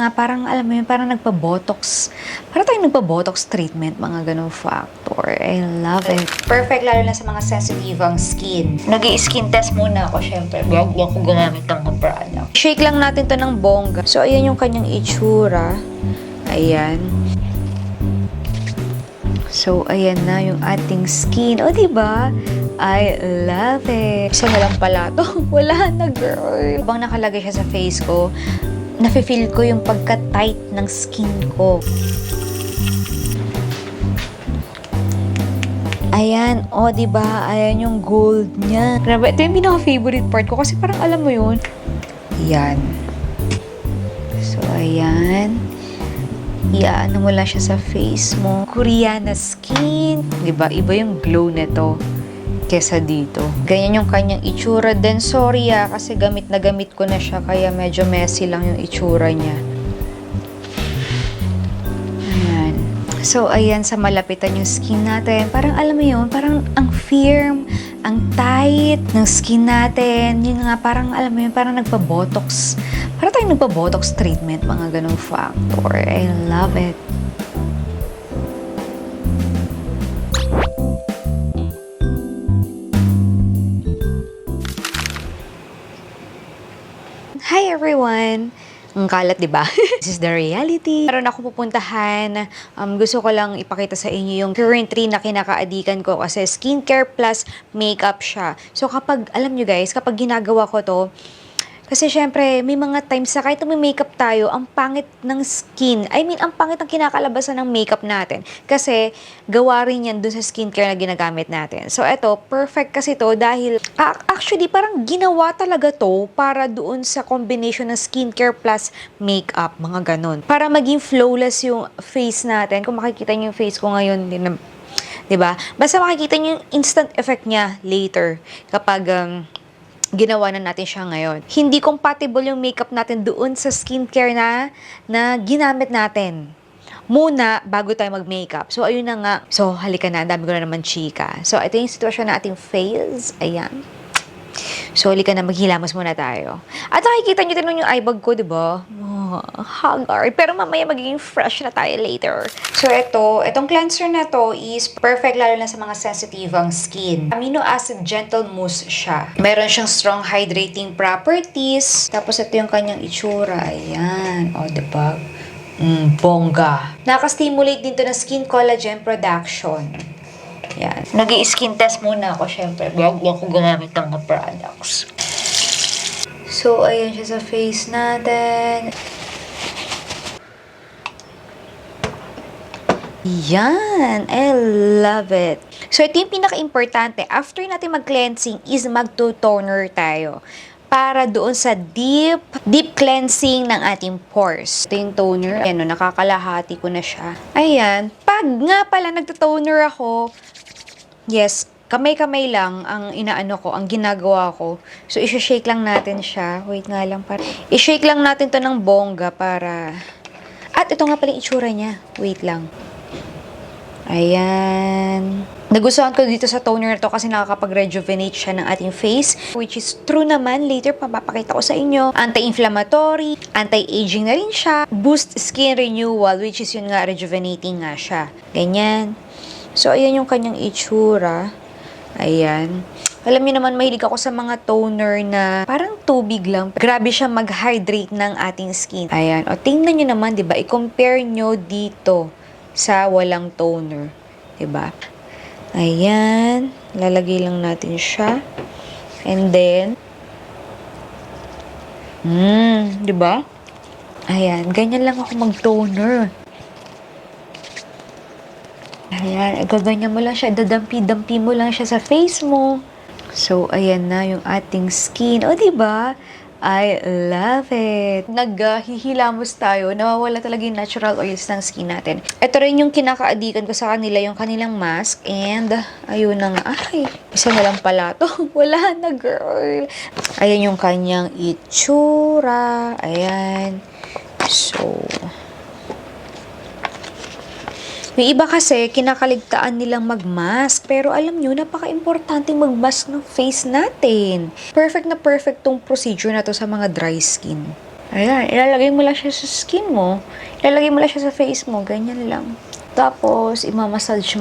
Parang alam mo yun, parang nagpa-botox. Parang tayong nagpa-botox treatment, mga ganong factor. I love it. Perfect lalo na sa mga sensitive ang skin. Nag-i-skin test muna ako, syempre. Bago ako gumamit ng product. Shake lang natin to ng bongga. So, ayan yung kanyang itsura. Ayan. So, ayan na yung ating skin. O, diba? I love it. Isa na lang pala to. Wala na, girl. Habang nakalagay siya sa face ko, nafe-feel ko yung pagka-tight ng skin ko. Ayan, o, diba? Ayan yung gold niya. Grabe, ito yung pinaka-favorite part ko kasi parang alam mo yun. Ayan. So, ayan. Iyaano mo lang siya sa face mo. Koreana skin. Diba? Iba yung glow nito kesa dito. Ganyan yung kanyang itsura. Then, sorry kasi gamit na gamit ko na siya, kaya medyo messy lang yung itsura niya. Ayan. So, ayan, sa malapitan yung skin natin. Parang, alam mo yun, parang ang firm, ang tight ng skin natin. Yun nga, parang, alam mo yun, parang nagpa-botox. Parang tayong nagpa-botox treatment, mga ganong factor. I love it. Hi everyone! Ang kalat, di ba? This is the reality. Meron ako pupuntahan. Gusto ko lang ipakita sa inyo yung currently na kinakaadikan ko kasi skincare plus makeup siya. So kapag, alam nyo guys, kapag ginagawa ko to, kasi syempre, may mga times na kahit may makeup tayo, ang pangit ng skin. I mean, ang pangit ng kinakalabasan ng makeup natin. Kasi, gawa rin yan dun sa skincare na ginagamit natin. So, eto, perfect kasi to dahil, actually, parang ginawa talaga to para doon sa combination ng skincare plus makeup, mga ganun. Para maging flawless yung face natin. Kung makikita niyo yung face ko ngayon, diba? Basta makikita niyo yung instant effect niya later kapag, ginawa na natin siya ngayon. Hindi compatible yung makeup natin doon sa skincare na ginamit natin muna bago tayo mag-makeup. So, ayun na nga. So, halika na. Ang dami ko na naman chika. So, ito yung sitwasyon na ating face. Ayan. So, halika na. Maghilamos muna tayo. At nakikita nyo din yung eyebag ko, diba? Oh, haggard. Pero mamaya magiging fresh na tayo later. So, itong cleanser na to is perfect lalo na sa mga sensitive ang skin. Amino acid gentle mousse siya. Meron siyang strong hydrating properties. Tapos, ito yung kanyang itsura. Ayan. O, diba? Bongga. Nakaka-stimulate din to ng skin collagen production. Yan. Nag-i-skin test muna ako, syempre. Bago ako gumamit ng products. So, ayan siya sa face natin. Yan. I love it. So, ito yung pinaka-importante. After natin mag-cleansing is mag-toner tayo. Para doon sa deep cleansing ng ating pores. Ito yung toner. Ayan, nakakalahati ko na siya. Ayan. Pag nga pala nagto-toner ako, yes, kamay-kamay lang ang inaano ko, ang ginagawa ko. So, i-shake lang natin siya. Wait nga lang. I-shake lang natin to ng bongga para... At ito nga pala yung itsura niya. Wait lang. Ayan. Nagustuhan ko dito sa toner na to kasi nakakapag-rejuvenate siya ng ating face. Which is true naman. Later, papapakita ko sa inyo. Anti-inflammatory, anti-aging na rin siya. Boost skin renewal, which is yun nga, rejuvenating nga siya. Ganyan. So, ayan yung kanyang itsura. Ayan. Alam niyo naman, mahilig ako sa mga toner na parang tubig lang. Grabe siya mag-hydrate ng ating skin. Ayan. O, tingnan niyo naman, diba? I-compare nyo dito sa walang toner. Diba? Ayan. Lalagay lang natin siya. And then, diba? Ayan. Ganyan lang ako mag-toner. Ayan, gaganyan mo lang siya, dadampi-dampi mo lang siya sa face mo. So, ayan na yung ating skin. O, diba? I love it. Naghihilamos tayo, nawawala talaga yung natural oils ng skin natin. Ito rin yung kinakaadikan ko sa kanila, yung kanilang mask. And, ayun na nga. Ay, isa na lang pala to. Wala na, girl. Ayan yung kanyang itsura. Ayan. So, may iba kasi, kinakaligtaan nilang mag-mask. Pero alam nyo, napaka-importante mag-mask ng face natin. Perfect na perfect tong procedure na to sa mga dry skin. Ayan, ilalagay mo lang siya sa skin mo. Ilalagay mo lang siya sa face mo. Ganyan lang. Tapos, imamassage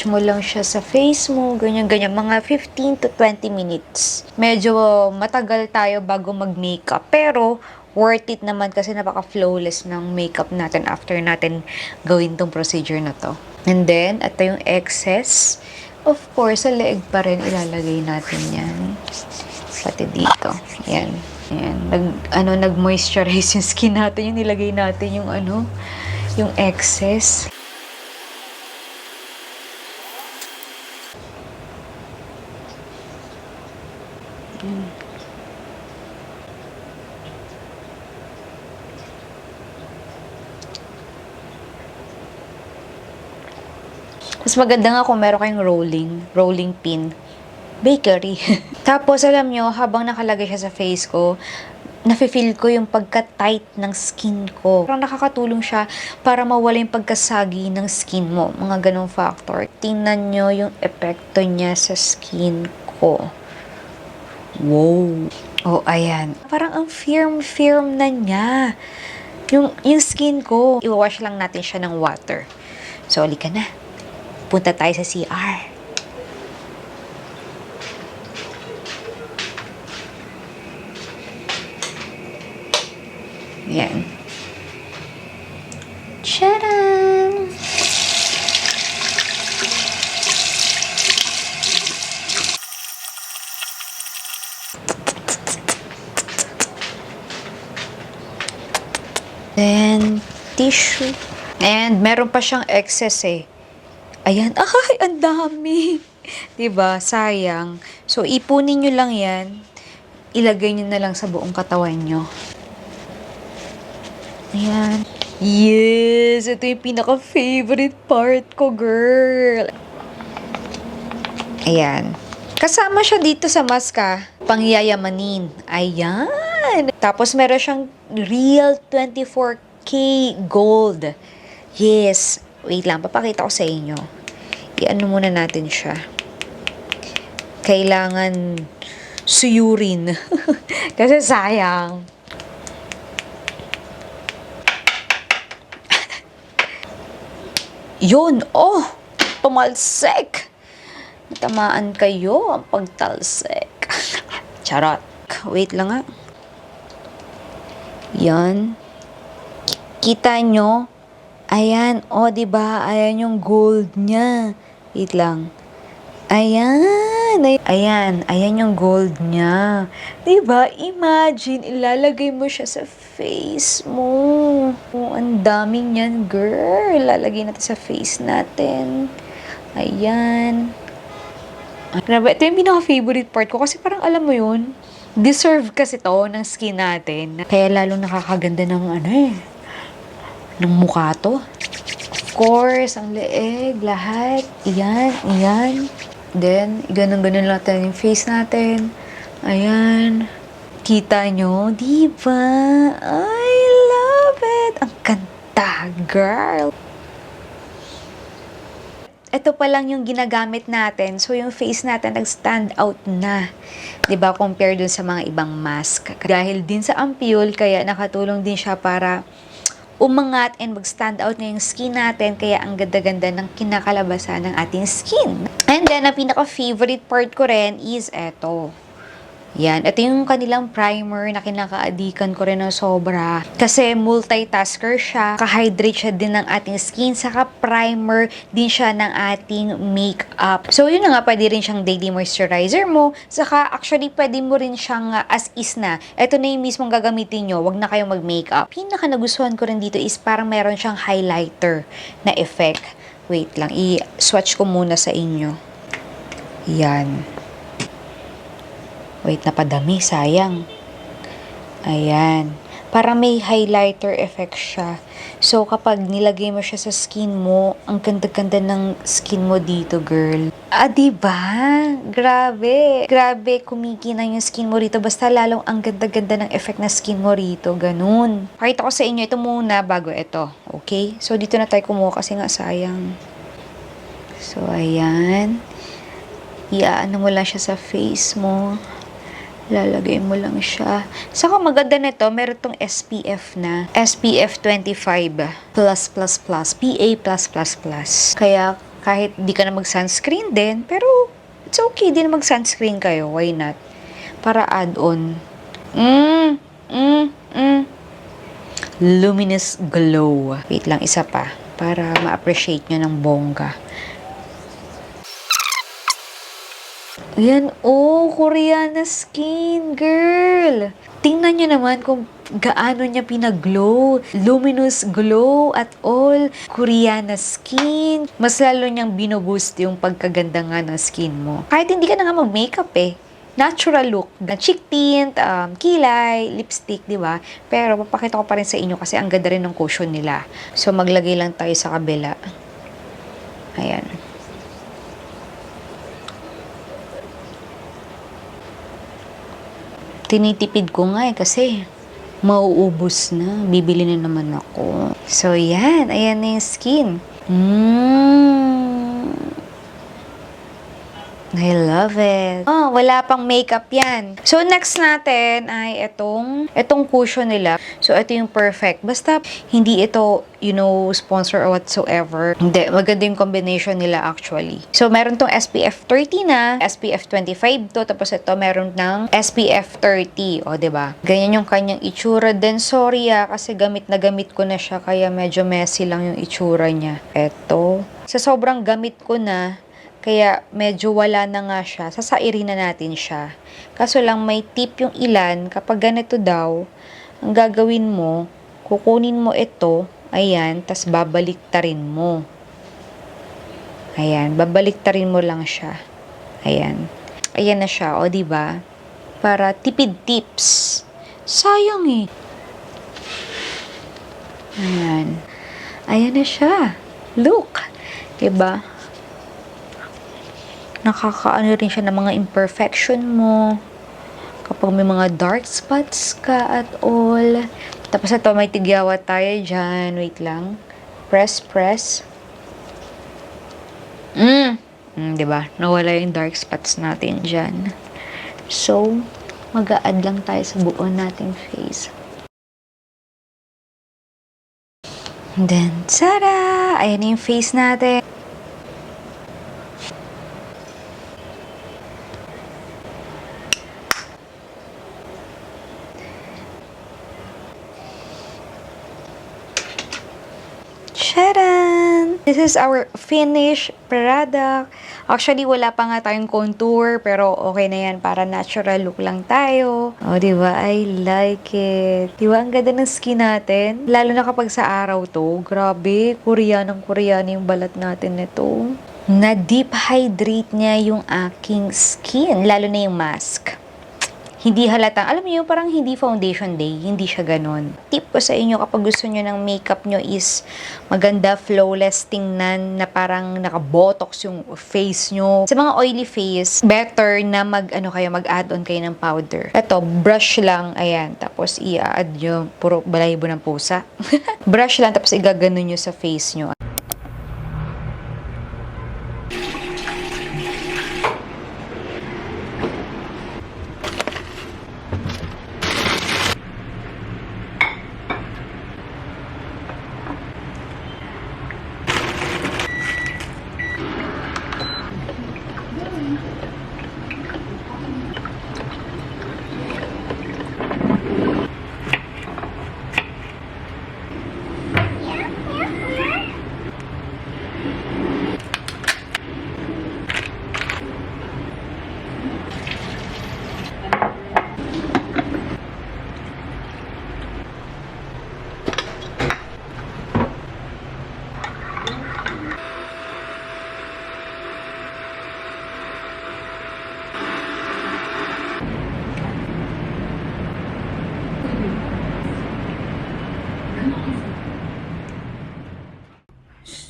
mo lang siya sa face mo. Ganyan. Mga 15 to 20 minutes. Medyo matagal tayo bago mag-makeup. Pero, worth it naman kasi napaka-flawless ng makeup natin after natin gawin tong procedure na to. And then, ito yung excess. Of course, sa leeg pa rin ilalagay natin yan. Pati dito. Yan. Yan. Nag-moisturize yung skin natin. Yung nilagay natin yung yung excess. Yan. Mas maganda nga kung meron kayong rolling pin. Bakery. Tapos, alam nyo, habang nakalagay siya sa face ko, nafe-feel ko yung pagka-tight ng skin ko. Parang nakakatulong siya para mawala yung pagkasagi ng skin mo. Mga ganong factor. Tingnan nyo yung epekto niya sa skin ko. Wow! Oh, ayan. Parang ang firm na niya. Yung skin ko, i-wash lang natin siya ng water. So, halika na. Punta tayo sa CR. Yan. Tcharam! Then, tissue. And, meron pa siyang excess eh. Ayan. Ay, ang dami. Diba? Sayang. So, ipunin nyo lang yan. Ilagay nyo na lang sa buong katawan nyo. Ayan. Yes! Ito yung pinaka-favorite part ko, girl. Ayan. Kasama siya dito sa maska. Pangyayamanin. Ayan. Tapos meron siyang real 24K gold. Yes. Wait lang, papakita ko sa inyo. I-ano muna natin siya. Kailangan suyurin. Kasi sayang. Yun, oh, tumalsik. Natamaan kayo ang pagtalsik. Charot. Wait lang nga. Yan. Kita nyo? Ayan, oh, diba? Ayan yung gold niya. Wait lang. Ayan. Ayan yung gold niya. Diba? Imagine, ilalagay mo siya sa face mo. Oh, ang daming yan, girl. Ilalagay natin sa face natin. Ayan. Grabe, ito yung pinaka-favorite part ko kasi parang alam mo yun, deserve kasi to ng skin natin. Kaya lalong nakakaganda ng ng mukha to. Of course, ang leeg, lahat. Iyan. Then, ganun-ganun natin yung face natin. Ayan. Kita nyo? Diba? I love it! Ang ganda, girl! Ito pa lang yung ginagamit natin. So, yung face natin nag-stand out na. 'Di ba? Compare dun sa mga ibang mask. Dahil din sa ampule, kaya nakatulong din siya para umangat and mag-stand out na yung skin natin. Kaya ang ganda-ganda ng kinakalabasan ng ating skin. And then, ang pinaka-favorite part ko rin is eto. Yan. Ito yung kanilang primer na kinakaadikan ko rin ng sobra. Kasi multitasker siya. Ka-hydrate siya din ng ating skin. Saka primer din siya ng ating makeup. So, yun na nga. Pwede rin siyang daily moisturizer mo. Saka, actually, pwede mo rin siyang as is na. Ito na yung mismong gagamitin nyo. Wag na kayong mag-makeup. Pinaka nagustuhan ko rin dito is parang meron siyang highlighter na effect. Wait lang. I-swatch ko muna sa inyo. Yan. Wait, napadami. Sayang. Ayan. Para may highlighter effect siya. So, kapag nilagay mo siya sa skin mo, ang ganda-ganda ng skin mo dito, girl. Ah, diba? Grabe. Grabe, kumikinang yung skin mo rito. Basta lalong ang ganda-ganda ng effect na skin mo rito. Ganun. Pakita ko sa inyo ito muna bago ito. Okay? So, dito na tayo kumuha kasi nga sayang. So, ayan. Iaano mo lang siya sa face mo. Lalagay mo lang siya. Saka maganda nito, meron tong SPF na. SPF 25 PA++. Kaya kahit di ka na mag-sunscreen din, pero it's okay din mag-sunscreen kayo. Why not? Para add-on. Luminous glow. Wait lang, isa pa. Para ma-appreciate nyo ng bongga. Yan, Koreana skin, girl. Tingnan nyo naman kung gaano niya pinag-glow. Luminous glow at all. Koreana skin. Mas lalo niyang binoboost yung pagkaganda nga ng skin mo. Kahit hindi ka na nga mag-makeup Natural look. Cheek tint, kilay, lipstick, di ba? Pero papakita ko pa rin sa inyo kasi ang ganda rin ng cushion nila. So, maglagay lang tayo sa kabila. Ayan. Tinitipid ko nga kasi mauubos na. Bibili na naman ako. So, yan. Ayan na yung skin. I love it. Wala pang makeup yan. So, next natin ay itong cushion nila. So, ito yung perfect. Basta, hindi ito, sponsor or whatsoever. Hindi. Maganda yung combination nila actually. So, meron tong SPF 30 na, SPF 25 to, tapos ito meron ng SPF 30. O, diba? Ganyan yung kanyang itsura. Then, sorry kasi gamit na gamit ko na siya, kaya medyo messy lang yung itsura niya. Ito. Sa sobrang gamit ko na, kaya medyo wala na nga siya. Sasairin na natin siya. Kaso lang may tip yung ilan. Kapag ganito daw, ang gagawin mo, kukunin mo ito, ayan, tas babaliktarin mo. Ayan, babaliktarin mo lang siya. Ayan. Ayan na siya, diba? Para tipid tips. Sayang Ayan. Ayan na siya. Look. Diba? Nakakaano rin siya ng mga imperfection mo. Kapag may mga dark spots ka at all. Tapos ito, may tigyawa tayo dyan. Wait lang. Press. Diba? Nawala yung dark spots natin dyan. So, mag-a-add lang tayo sa buo nating face. And then, tada! Ayan yung face natin. Charan! This is our finished product. Actually, wala pa nga tayong contour, pero okay na yan para natural look lang tayo. Diba? I like it. Diba? Ang ganda ng skin natin. Lalo na kapag sa araw to. Grabe, Koreanang yung balat natin nito. Na-deep hydrate niya yung aking skin. Lalo na yung mask. Hindi halatang, alam niyo, parang hindi foundation day, hindi siya ganon. Tip ko sa inyo kapag gusto niyo ng makeup niyo is maganda, flawless tingnan, na parang naka-botox yung face niyo. Sa mga oily face, better na mag-add-on kayo ng powder. Ito, brush lang, ayan, tapos i-add yung puro balahibo ng pusa. Brush lang, tapos igaganon niyo sa face niyo.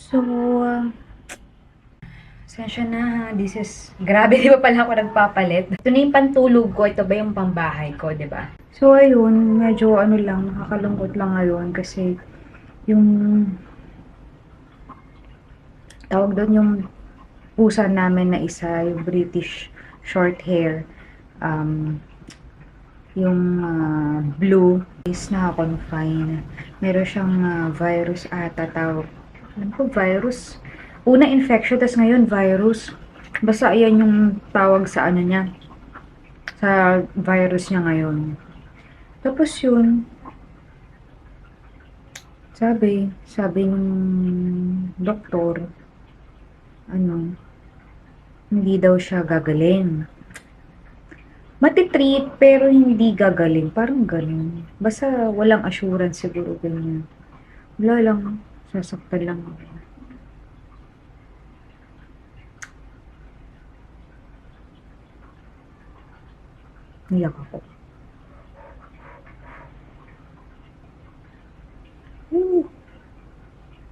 So, sensya na, this is, grabe, di ba pala ako nagpapalit? Ito na yung pantulog ko, ito ba yung pambahay ko, di ba? So, ayun, medyo nakakalungkot lang ngayon kasi yung, tawag doon yung pusa namin na isa, yung British short hair, Yung blue is naka-confine. Meron siyang virus ata tawag. Ano po, virus? Una infection, tas ngayon virus. Basta ayan yung tawag sa ano niya. Sa virus niya ngayon. Tapos yun, sabi ng doktor, ano, hindi daw siya gagaling. Matitreat, pero hindi gagaling. Parang ganun. Basta walang assurance siguro ganyan. Wala lang. Sasaktan lang ako. Niyak ako.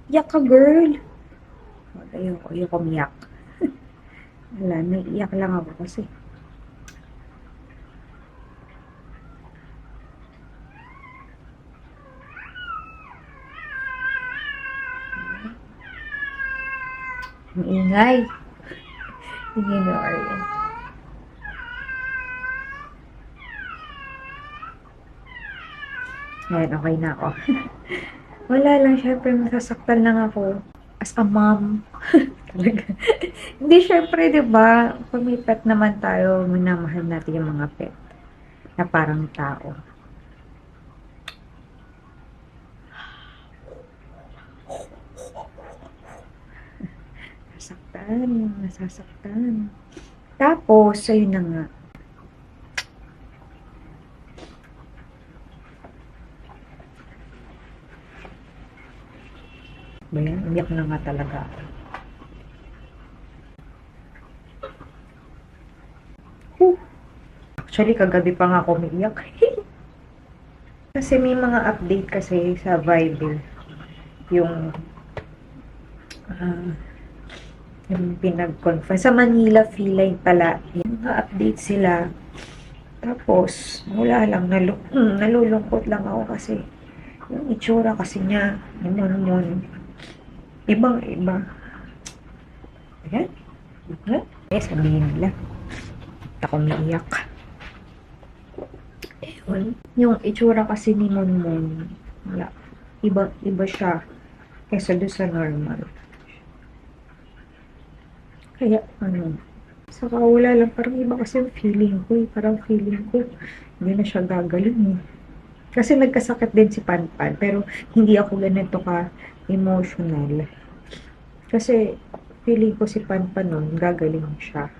Iyak ka, girl. Ayoko umiyak. Wala, naiiyak lang ako kasi. Ang ingay. Ingay na Aryan. Ayan, okay na ako. Wala lang, syempre masasaktan lang ako. As a mom. Talaga. Hindi, syempre, di ba? Pag may pet naman tayo, minamahal natin yung mga pet na parang tao. Nasasaktan. Tapos, ayun na nga. Ba yan? Umiyak na nga talaga ako. Actually, kagabi pa nga ako umiiyak. Kasi may mga update kasi sa Viber. Yung pinag-confine. Sa Manila Feline pala. Yung update sila. Tapos, wala lang. Nalulungkot lang ako kasi yung itsura kasi niya. Yung ibang-iba. Ayan. Sabihin nila. Ako umiiyak. Yung itsura kasi ni Monmon, wala. Iba siya kaysa doon sa normal. Kaya, saka wala lang, parang iba kasi yung feeling ko Parang feeling ko, hindi na siya gagaling Kasi nagkasakit din si Panpan, pero hindi ako ganito ka-emotional. Kasi, feeling ko si Panpan nun, gagaling siya.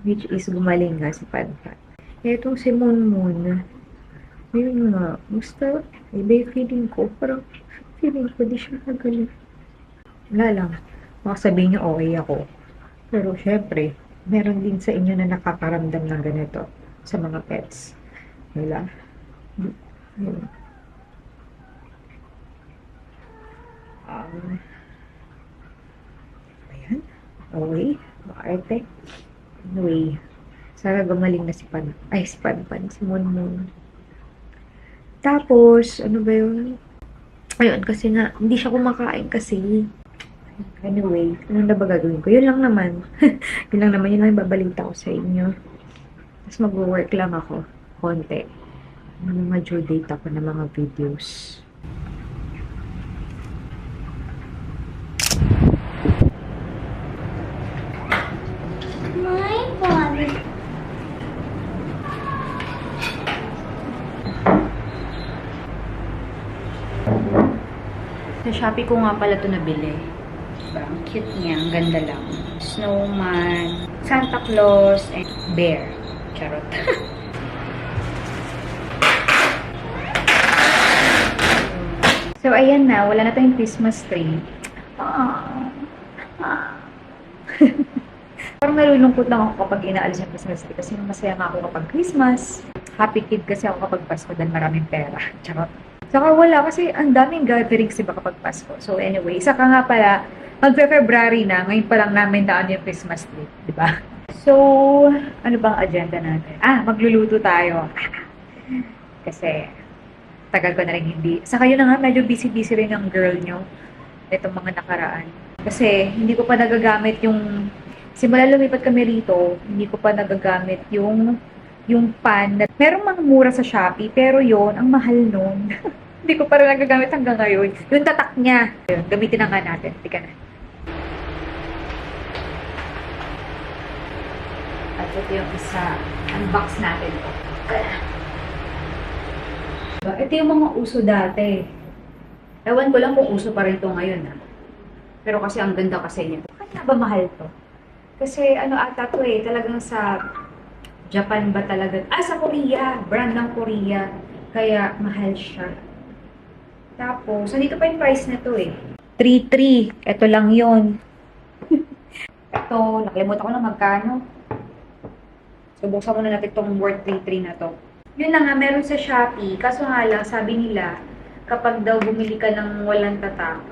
Which is, gumaling nga si Panpan. Etong si Monmon, yun nga, basta, iba yung feeling ko, parang feeling ko, di siya gagaling. Wala lang. Baka sabihin niyo, okay ako. Pero, syempre, meron din sa inyo na nakakaramdam ng ganito sa mga pets. Wala. Yun. Ayan. Okay. Maarte. Anyway. Sana gumaling na si Panpan, si Monmon. Tapos, ano ba yun? Ayun, kasi nga, hindi siya kumakain kasi. Anyway, ano na ba gagawin ko? Yun lang naman. Yun lang yung babalita ko sa inyo. Tapos mag-work lang ako. Konti. Mga due date ako ng mga videos. My body. Sa Shopee ko nga pala ito nabili. Diba? Ang cute niya. Ang ganda lang. Snowman, Santa Claus, and bear. Charot. So, ayan na. Wala na tayong Christmas tree. Parang nalulungkot lang ako kapag inaalis yung Christmas tree kasi masaya nga ako kapag Christmas. Happy kid kasi ako kapag Pasko dahil maraming pera. Charot. Saka wala kasi ang daming gatherings diba kapag Pasko. So anyway, saka nga pala, magpe-February na, ngayon pa lang namin daan yung Christmas tree, di ba? So, ano bang agenda natin? Magluluto tayo. Kasi, tagal ko na rin hindi. Saka yun na nga, medyo busy-busy rin ang girl nyo. Itong mga nakaraan. Kasi, hindi ko pa nagagamit yung, simula lumipat kami rito, hindi ko pa nagagamit yung yung pan. Merong mga mura sa Shopee, pero yon ang mahal nun. Hindi ko pa rin nagagamit hanggang ngayon. Yung tatak niya. Yun, gamitin na nga natin. Tika na. At ito yung isa. Unbox natin ito. Ito yung mga uso dati. Ewan ko lang kung uso pa rin ito ngayon. Pero kasi ang ganda kasi niya. Kaya ba mahal to? Kasi ano ata to eh, talagang sa Japan ba talaga? Sa Korea. Brand ng Korea. Kaya mahal siya. Tapos, nandito pa yung price na to eh. 3.3. Ito lang yon. Ito, nakalimutan ko na magkano. So, buksan muna natin itong worth 3.3 na to. Yun na nga, meron sa Shopee. Kaso nga lang, sabi nila, kapag daw bumili ka ng walang tatak,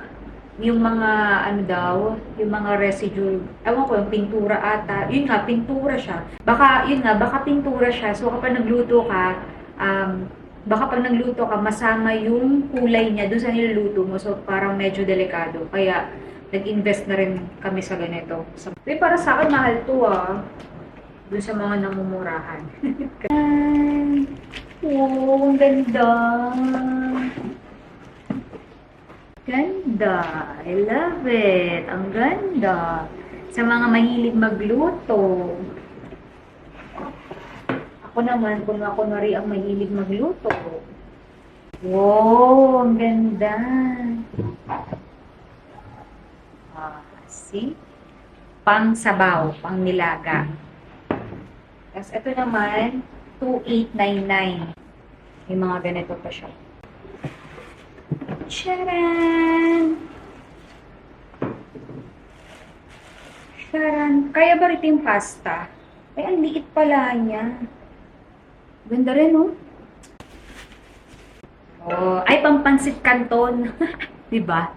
yung mga, ano daw, yung mga residue, ewan ko, yung pintura ata, yun nga, pintura siya. Baka, yun nga, baka pintura siya. So, kapag nagluto ka, baka pag nagluto ka, masama yung kulay niya dun sa niluluto mo. So, parang medyo delikado. Kaya, nag-invest na rin kami sa ganito. So, para sa akin, mahal to dun sa mga namumurahan. Wow, ang ganda. Ganda. I love it. Ang ganda. Sa mga mahilig magluto. Ako naman, kung ako na rin ang mahilig magluto. Wow, ang ganda. See? Pang sabaw, pang nilaga. Tapos ito naman, 2,899. May mga ganito pa siya. Charan! Charan! Kaya ba rin yung pasta? Ay, ang liit pala niya. Ganda rin, oh. Oh, ay, pampansit canton. Diba?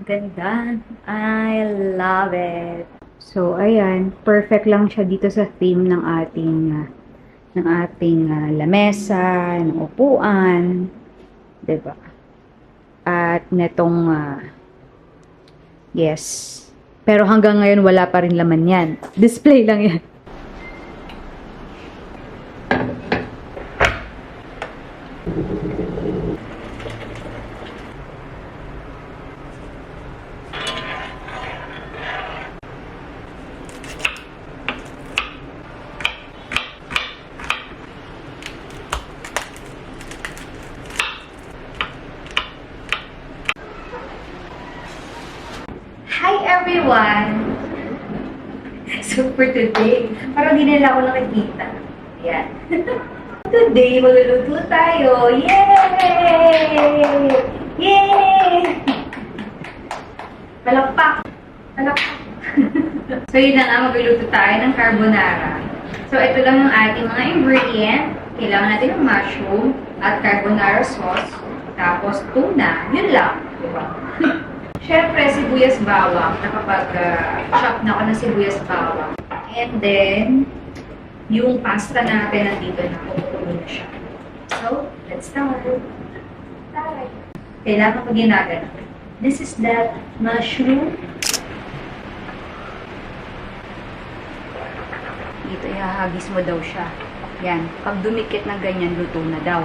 Ganda. I love it. So, ayan. Perfect lang siya dito sa theme ng ating lamesa, ng upuan. Diba? At netong, yes. Pero hanggang ngayon, wala pa rin laman yan. Display lang yan. Hi everyone! So for today, parang di nila ako nakikita. Ayan. Today, magluluto tayo! Yay! Yay! Palakpak! Palakpak! So yun na nga, magluluto tayo ng carbonara. So ito lang yung ating mga ingredient. Kailangan natin ng mushroom at carbonara sauce. Tapos tuna. Yun lang. Diba? Siyempre, sibuyas bawang. Nakapag-chop na ako ng sibuyas bawang. And then, yung pasta natin nandito na kumukulo na siya. So, let's start. Kailangan ko ginagano. This is that mushroom. Dito, ihahagis mo daw siya. Yan. Pag dumikit ng ganyan, luto na daw.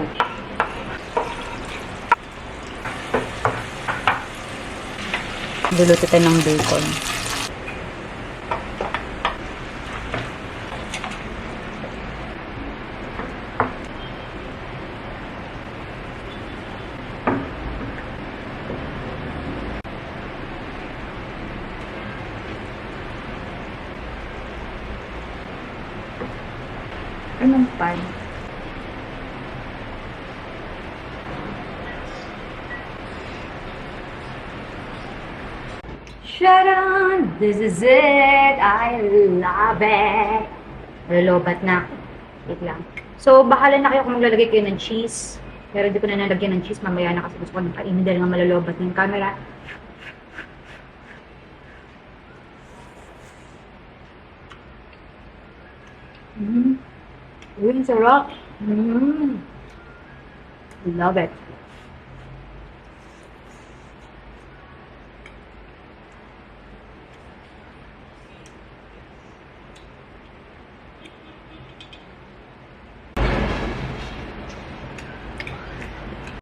Luluto tayo ng bacon. Anong pan? Sharon, this is it. I love it. Malolobat na ako. Wait lang. So, bahala na kayo kung maglalagay kayo ng cheese. Pero di ko na nalagyan ng cheese. Mamaya na kasi gusto ko nang kainin dahil nga malolobat na yung camera. Uy, sarap. Love it.